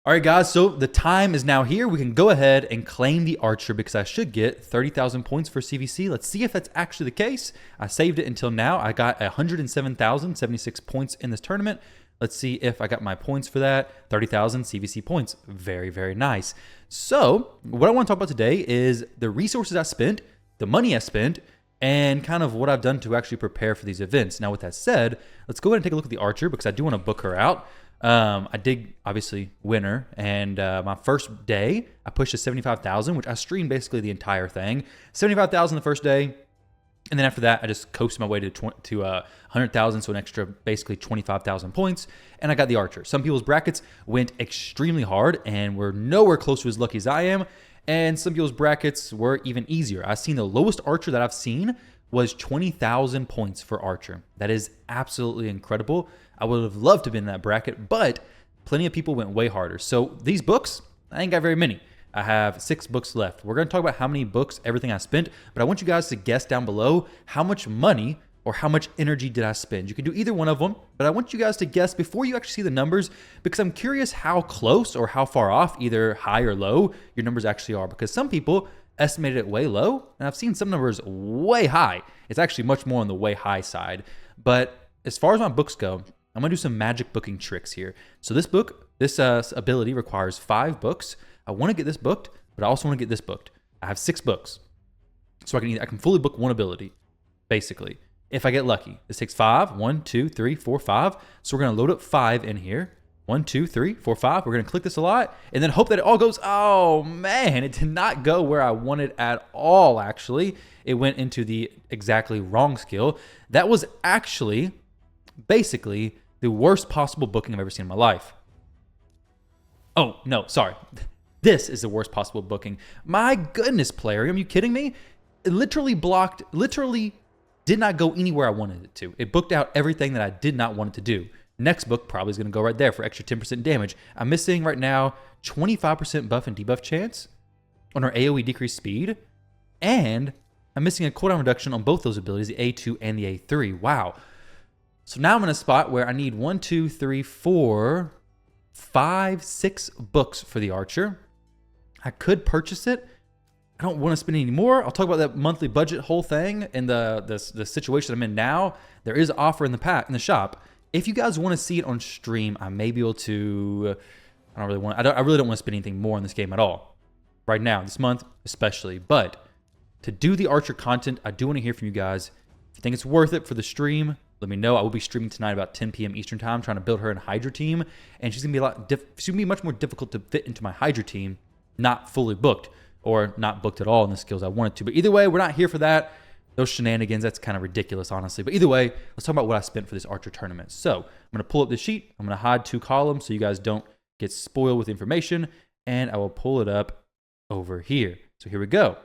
All right, guys, so the time is now here. We can go ahead and claim the Archer because I should get 30,000 points for CVC. Let's see if that's actually the case. I saved it until now. I got 107,076 points in this tournament. Let's see if I got my points for that. 30,000 CVC points. Very, very nice. So what I want to talk about today is the resources I spent, the money I spent, and kind of what I've done to actually prepare for these events. Now, with that said, let's go ahead and take a look at the Archer because I do want to book her out. I did obviously win her, and my first day I pushed to 75,000, which I streamed basically the entire thing. 75,000 the first day, and then after that I just coasted my way to 100,000, so an extra basically 25,000 points, and I got the Archer. Some people's brackets went extremely hard and were nowhere close to as lucky as I am, and some people's brackets were even easier. I've seen the lowest Archer that I've seen was 20,000 points for Archer. That is absolutely incredible. I would have loved to have been in that bracket, but plenty of people went way harder. So these books, I ain't got very many. I have 6 books left. We're going to talk about how many books, everything I spent, but I want you guys to guess down below how much money or how much energy did I spend. You can do either one of them, but I want you guys to guess before you actually see the numbers because I'm curious how close or how far off, either high or low, your numbers actually are, because some people estimated it way low, and I've seen some numbers way high. It's actually much more on the way high side. But as far as my books go, I'm gonna do some magic booking tricks here. So this book, this ability requires 5 books. I want to get this booked, but I also want to get this booked. I have 6 books, so I can fully book one ability, basically. If I get lucky, this takes 5. 1, 2, 3, 4, 5. So we're gonna load up 5 in here. 1, 2, 3, 4, 5. We're gonna click this a lot and then hope that it all goes. Oh man, it did not go where I wanted at all. Actually, it went into the exactly wrong skill. That was actually basically the worst possible booking I've ever seen in my life. Oh no, sorry. This is the worst possible booking. My goodness, Plarium, you kidding me? It literally did not go anywhere I wanted it to. It booked out everything that I did not want it to do. Next book probably is going to go right there for extra 10% damage. I'm missing right now 25% buff and debuff chance on our AoE decreased speed, and I'm missing a cooldown reduction on both those abilities, the A2 and the A3. Wow. So now I'm in a spot where I need 1, 2, 3, 4, 5, 6 books for the Archer. I could purchase it. I don't want to spend any more. I'll talk about that monthly budget whole thing and the situation I'm in now. There is an offer in the shop. If you guys want to see it on stream, I may be able to. I really don't want to spend anything more on this game at all right now, this month especially. But to do the Archer content, I do want to hear from you guys. If you think it's worth it for the stream, let me know. I will be streaming tonight about 10 p.m. Eastern time, trying to build her in Hydra team, and she's gonna be she's gonna be much more difficult to fit into my Hydra team, not fully booked or not booked at all in the skills I wanted to. But either way, we're not here for that. Those shenanigans, that's kind of ridiculous, honestly. But either way, let's talk about what I spent for this Archer tournament. So I'm going to pull up the sheet. I'm going to hide 2 columns so you guys don't get spoiled with information. And I will pull it up over here. So here we go.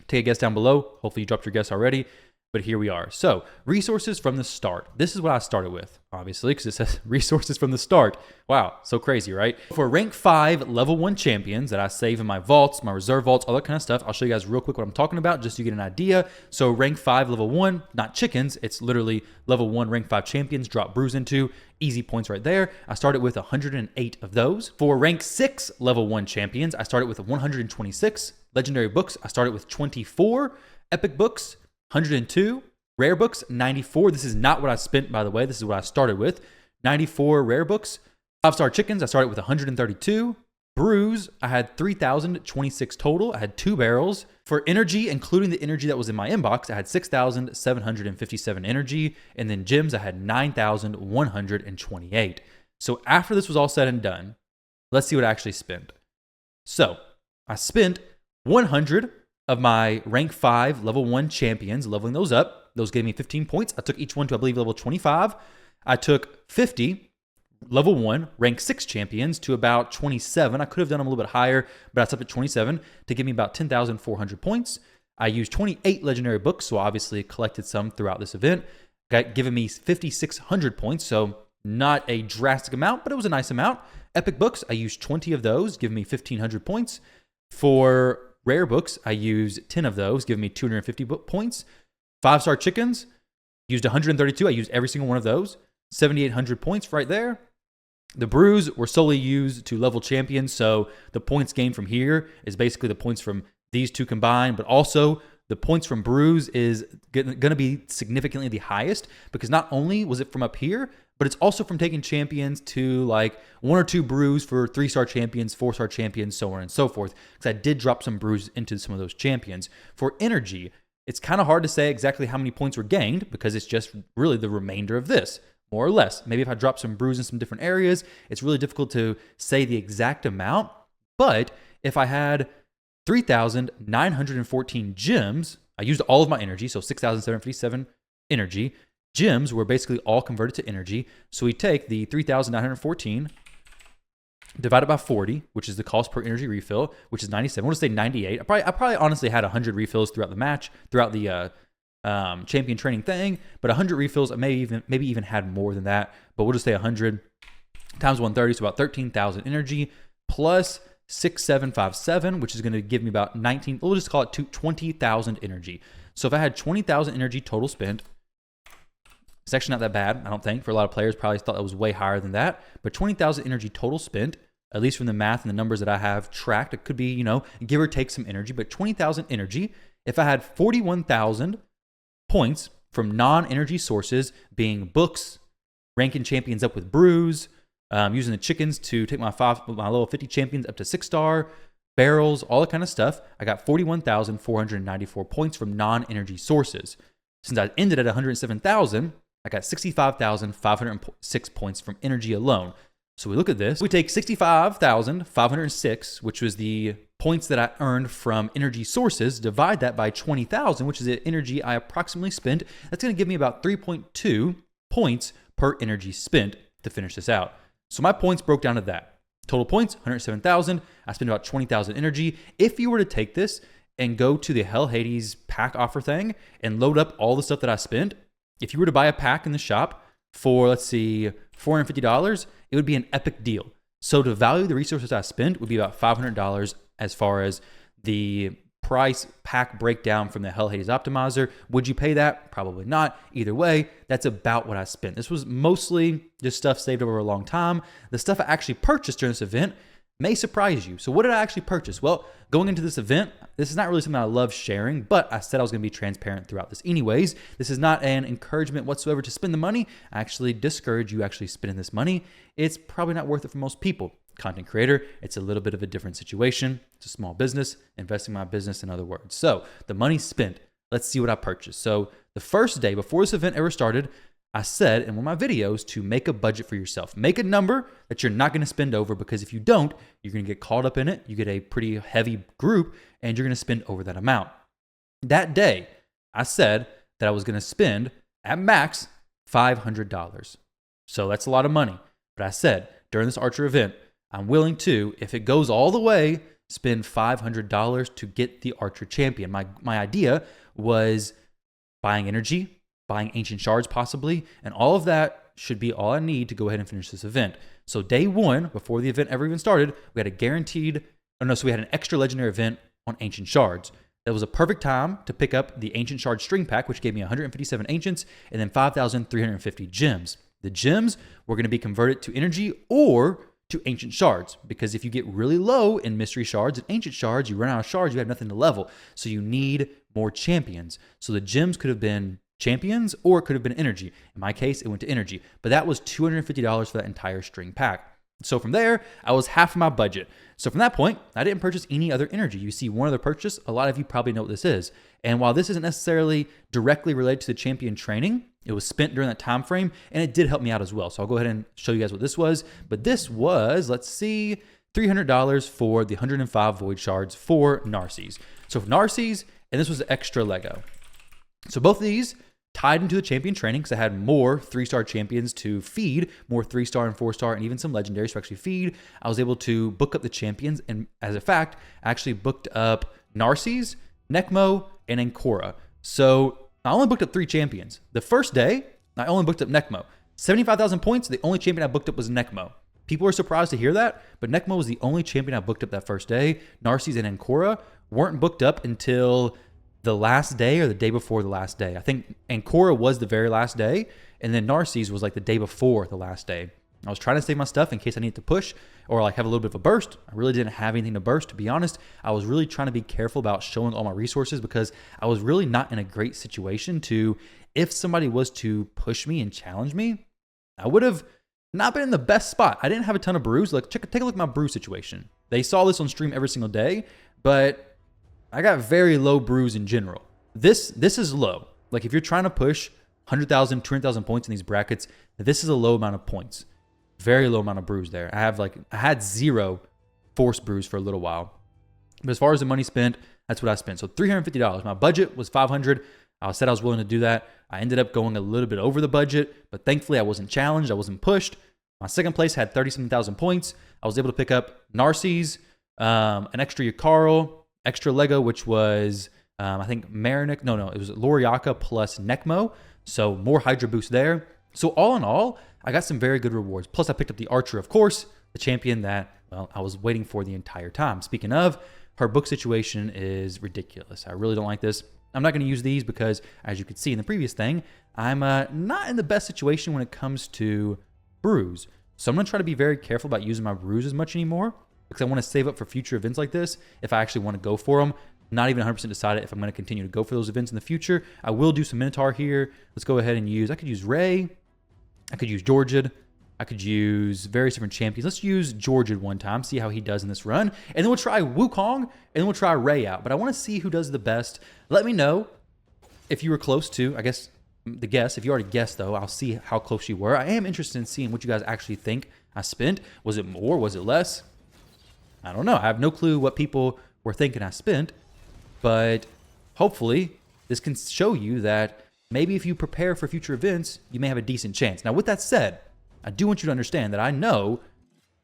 Take a guess down below. Hopefully you dropped your guess already. But here we are. So resources from the start. This is what I started with, obviously, because it says resources from the start. Wow, so crazy, right? For rank 5 level 1 champions that I save in my vaults, my reserve vaults, all that kind of stuff, I'll show you guys real quick what I'm talking about just so you get an idea. So rank 5 level 1, not chickens, it's literally level 1 rank 5 champions, drop brews into. Easy points right there. I started with 108 of those. For rank 6 level 1 champions, I started with 126. Legendary books, I started with 24. Epic books, 102. Rare books, 94. This is not what I spent, by the way. This is what I started with. 94 rare books. 5-star chickens, I started with 132. Brews, I had 3,026 total. I had 2 barrels. For energy, including the energy that was in my inbox, I had 6,757 energy. And then gems, I had 9,128. So after this was all said and done, let's see what I actually spent. So I spent 100 of my rank 5 level 1 champions, leveling those up. Those gave me 15 points. I took each one to, I believe, level 25. I took 50 level 1 rank 6 champions to about 27. I could have done them a little bit higher, but I stopped at 27 to give me about 10,400 points. I used 28 legendary books, so obviously collected some throughout this event. Got given me 5,600 points, so not a drastic amount, but it was a nice amount. Epic books, I used 20 of those, giving me 1,500 points. For rare books, I used 10 of those, giving me 250 points. 5-star chickens, used 132. I used every single one of those. 7,800 points right there. The brews were solely used to level champions, so the points gained from here is basically the points from these two combined, but also the points from brews is going to be significantly the highest because not only was it from up here, but it's also from taking champions to like 1 or 2 brews for 3-star champions, 4-star champions, so on and so forth. Because I did drop some brews into some of those champions. For energy, it's kind of hard to say exactly how many points were gained because it's just really the remainder of this, more or less. Maybe if I drop some brews in some different areas, it's really difficult to say the exact amount. But if I had 3,914 gems, I used all of my energy, so 6,757 energy. Gems were basically all converted to energy. So we take the 3,914 divided by 40, which is the cost per energy refill, which is 97. We'll just say 98. I probably honestly had 100 refills throughout the match, throughout the champion training thing, but 100 refills, maybe even had more than that, but we'll just say 100 times 130, so about 13,000 energy plus 6,757, which is going to give me about 19, we'll just call it 20,000 energy. So if I had 20,000 energy total spent, it's actually not that bad, I don't think. For a lot of players, probably thought that was way higher than that. But 20,000 energy total spent, at least from the math and the numbers that I have tracked, it could be, give or take some energy, but 20,000 energy. If I had 41,000 points from non-energy sources, being books, ranking champions up with brews, using the chickens to take my level 50 champions up to 6-star, barrels, all that kind of stuff, I got 41,494 points from non-energy sources. Since I ended at 107,000, I got 65,506 points from energy alone. So we look at this. We take 65,506, which was the points that I earned from energy sources, divide that by 20,000, which is the energy I approximately spent. That's going to give me about 3.2 points per energy spent to finish this out. So my points broke down to that. Total points, 107,000. I spent about 20,000 energy. If you were to take this and go to the Hell Hades pack offer thing and load up all the stuff that I spent, if you were to buy a pack in the shop for, let's see, $450, it would be an epic deal. So to value the resources I spent would be about $500 as far as the price pack breakdown from the Hell Hades optimizer. Would you pay that? Probably not. Either way, that's about what I spent. This was mostly just stuff saved over a long time. The stuff I actually purchased during this event may surprise you. So what did I actually purchase? Well, going into this event, this is not really something I love sharing, but I said I was going to be transparent throughout this anyways. This is not an encouragement whatsoever to spend the money. I actually discourage you actually spending this money. It's probably not worth it for most people. Content creator, it's a little bit of a different situation. It's a small business, investing in my business, in other words. So the money spent, let's see what I purchased. So the first day before this event ever started, I said in one of my videos to make a budget for yourself. Make a number that you're not going to spend over, because if you don't, you're going to get caught up in it. You get a pretty heavy group and you're going to spend over that amount. That day, I said that I was going to spend at max $500. So that's a lot of money. But I said during this Archer event, I'm willing to, if it goes all the way, spend $500 to get the Archer champion. My idea was buying energy, buying ancient shards possibly, and all of that should be all I need to go ahead and finish this event. So day one, before the event ever even started, we had we had an extra legendary event on ancient shards. That was a perfect time to pick up the ancient shard string pack, which gave me 157 ancients and then 5,350 gems. The gems were going to be converted to energy or to ancient shards, because if you get really low in mystery shards and ancient shards, you run out of shards, you have nothing to level. So you need more champions. So the gems could have been champions or it could have been energy. In my case, it went to energy, but that was $250 for that entire string pack. So from there, I was half my budget. So from that point, I didn't purchase any other energy. You see one other purchase, a lot of you probably know what this is. And while this isn't necessarily directly related to the champion training, it was spent during that time frame and it did help me out as well. So I'll go ahead and show you guys what this was. But this was, let's see, $300 for the 105 void shards for Narses. So for Narses, and this was extra Lego. So both of these tied into the champion training because I had more 3-star champions to feed, more 3-star and 4-star, and even some legendaries to actually feed. I was able to book up the champions, and as a fact, I actually booked up Narses, Necmo, and Ancora. So I only booked up 3 champions. The first day, I only booked up Necmo. 75,000 points, the only champion I booked up was Necmo. People are surprised to hear that, but Necmo was the only champion I booked up that first day. Narses and Ancora weren't booked up until the last day or the day before the last day. I think Ancora was the very last day, and then Narses was like the day before the last day. I was trying to save my stuff in case I needed to push or like have a little bit of a burst. I really didn't have anything to burst, to be honest. I was really trying to be careful about showing all my resources because I was really not in a great situation to, if somebody was to push me and challenge me, I would have not been in the best spot. I didn't have a ton of brews. Like, take a look at my brew situation. They saw this on stream every single day, but I got very low brews in general. This is low. Like, if you're trying to push 100,000, 200,000 points in these brackets, this is a low amount of points. Very low amount of brews there. I had 0 force brews for a little while. But as far as the money spent, that's what I spent. So $350. My budget was $500. I said I was willing to do that. I ended up going a little bit over the budget, but thankfully I wasn't challenged. I wasn't pushed. My second place had 30-something thousand points. I was able to pick up Narcisse, an extra Yukari, extra Lego, which was, I think, Marinic. No, it was Loriaka plus Necmo. So more Hydra boost there. So all in all, I got some very good rewards. Plus I picked up the Archer, of course, the champion that, well, I was waiting for the entire time. Speaking of, her book situation is ridiculous. I really don't like this. I'm not going to use these because, as you could see in the previous thing, I'm not in the best situation when it comes to brews. So I'm going to try to be very careful about using my brews as much anymore because I want to save up for future events like this if I actually want to go for them. Not even 100% decided if I'm going to continue to go for those events in the future. I will do some Minotaur here. Let's go ahead and use, I could use Ray. I could use Georgid. I could use various different champions. Let's use Georgid one time, see how he does in this run. And then we'll try Wukong, and then we'll try Ray out. But I want to see who does the best. Let me know if you were close to, I guess, the guess. If you already guessed, though, I'll see how close you were. I am interested in seeing what you guys actually think I spent. Was it more? Was it less? I don't know. I have no clue what people were thinking I spent. But hopefully, this can show you that maybe if you prepare for future events, you may have a decent chance. Now, with that said, I do want you to understand that I know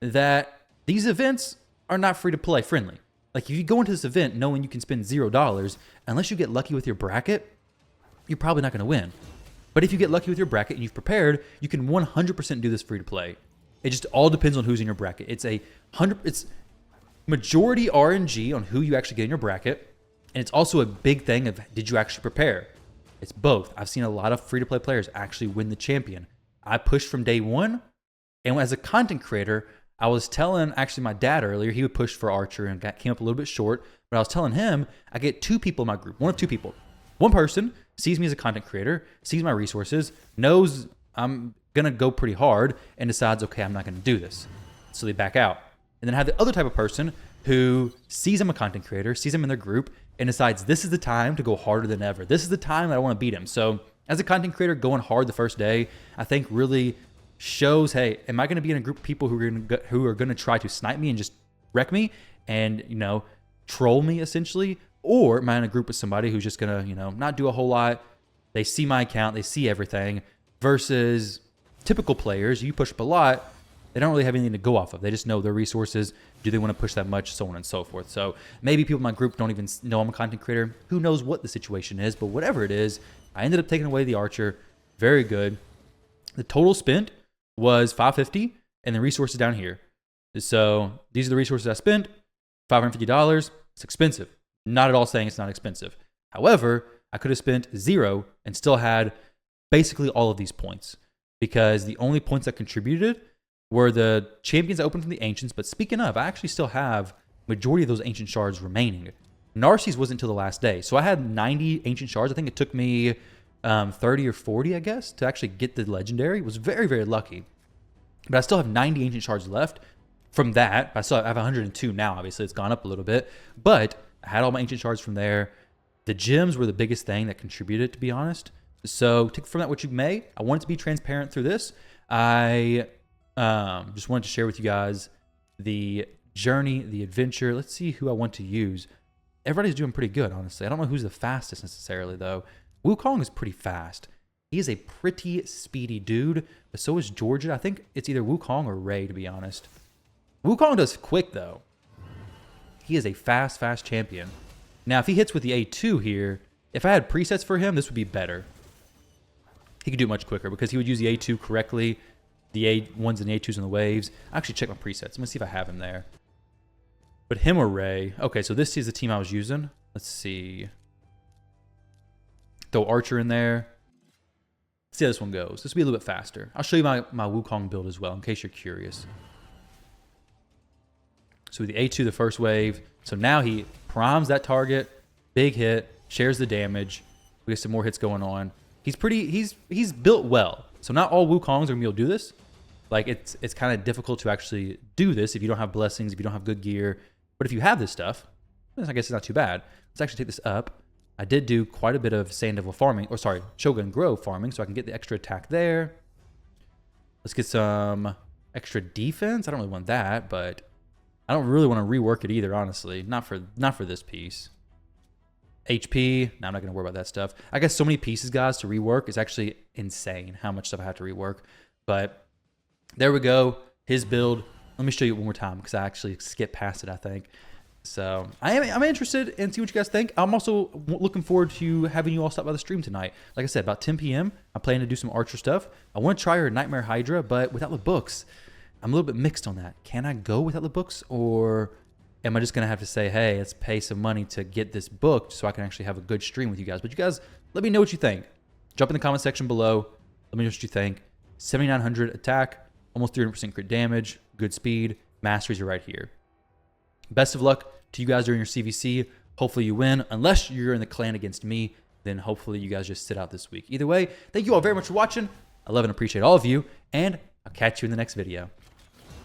that these events are not free-to-play friendly. Like, if you go into this event knowing you can spend $0, unless you get lucky with your bracket, you're probably not going to win. But if you get lucky with your bracket and you've prepared, you can 100% do this free-to-play. It just all depends on who's in your bracket. It's majority RNG on who you actually get in your bracket. And it's also a big thing of, did you actually prepare? It's both. I've seen a lot of free-to-play players actually win the champion. I pushed from day one, and as a content creator, I was telling actually my dad earlier, he would push for Archer and came up a little bit short, but I was telling him, I get 2 people in my group, one of 2 people. One person sees me as a content creator, sees my resources, knows I'm going to go pretty hard, and decides, okay, I'm not going to do this. So they back out. And then I have the other type of person who sees I'm a content creator, sees him in their group, and decides this is the time to go harder than ever. This is the time that I want to beat him. So as a content creator, going hard the first day, I think really shows, hey, am I going to be in a group of people who are going to try to snipe me and just wreck me and, troll me essentially? Or am I in a group with somebody who's just going to, not do a whole lot? They see my account, they see everything, versus typical players, you push up a lot, they don't really have anything to go off of. They just know their resources. Do they want to push that much? So on and so forth. So maybe people in my group don't even know I'm a content creator. Who knows what the situation is? But whatever it is, I ended up taking away the Archer. Very good. The total spent was $550, and the resources down here. So these are the resources I spent. $550. It's expensive. Not at all saying it's not expensive. However, I could have spent 0 and still had basically all of these points because the only points that contributed were the champions I opened from the Ancients. But speaking of, I actually still have majority of those Ancient Shards remaining. Narcisse wasn't until the last day. So I had 90 Ancient Shards. I think it took me 30 or 40, I guess, to actually get the Legendary. It was very, very lucky. But I still have 90 Ancient Shards left from that. I have 102 now. Obviously, it's gone up a little bit. But I had all my Ancient Shards from there. The gems were the biggest thing that contributed, to be honest. So take from that what you may. I wanted to be transparent through this. I just wanted to share with you guys the journey, the adventure. Let's see who I want to use. Everybody's doing pretty good, honestly. I don't know who's the fastest necessarily, though. Wukong is pretty fast. He is a pretty speedy dude, but so is Georgia. I think it's either Wukong or Ray, to be honest. Wukong does quick, though. He is a fast champion. Now, if he hits with the A2 here, if I had presets for him, this would be better. He could do it much quicker because he would use the A2 correctly. The A1s and the A2s and the waves. I actually check my presets. I'm going to see if I have him there. But him or Ray. Okay, so this is the team I was using. Let's see. Throw Archer in there. see how this one goes. This will be a little bit faster. I'll show you my Wukong build as well, in case you're curious. So with the A2, the first wave. So now he primes that target, big hit, shares the damage. We get some more hits going on. He's built well. So not all Wukongs are gonna be able to do this. Like it's kind of difficult to actually do this if you don't have blessings, if you don't have good gear. But if you have this stuff, I guess it's not too bad. Let's actually take this up. I did do quite a bit of Sand Devil farming, or sorry, Shogun Grove farming, so I can get the extra attack there. Let's get some extra defense. I don't really want that, but I don't really want to rework it either, honestly. Not for this piece. HP, no, I'm not going to worry about that stuff. I guess so many pieces, guys, to rework is actually insane how much stuff I have to rework. But there we go. His build. Let me show you one more time because I actually skipped past it, I think. So I'm interested in see what you guys think. I'm also looking forward to having you all stop by the stream tonight. Like I said, about 10 p.m. I'm planning to do some Archer stuff. I want to try her Nightmare Hydra, but without the books. I'm a little bit mixed on that. Can I go without the books, or am I just going to have to say, hey, let's pay some money to get this booked so I can actually have a good stream with you guys? But you guys, let me know what you think. Jump in the comment section below. Let me know what you think. 7,900 attack, almost 300% crit damage, good speed. Masteries are right here. Best of luck to you guys during your CVC. Hopefully you win. Unless you're in the clan against me, then hopefully you guys just sit out this week. Either way, thank you all very much for watching. I love and appreciate all of you, and I'll catch you in the next video.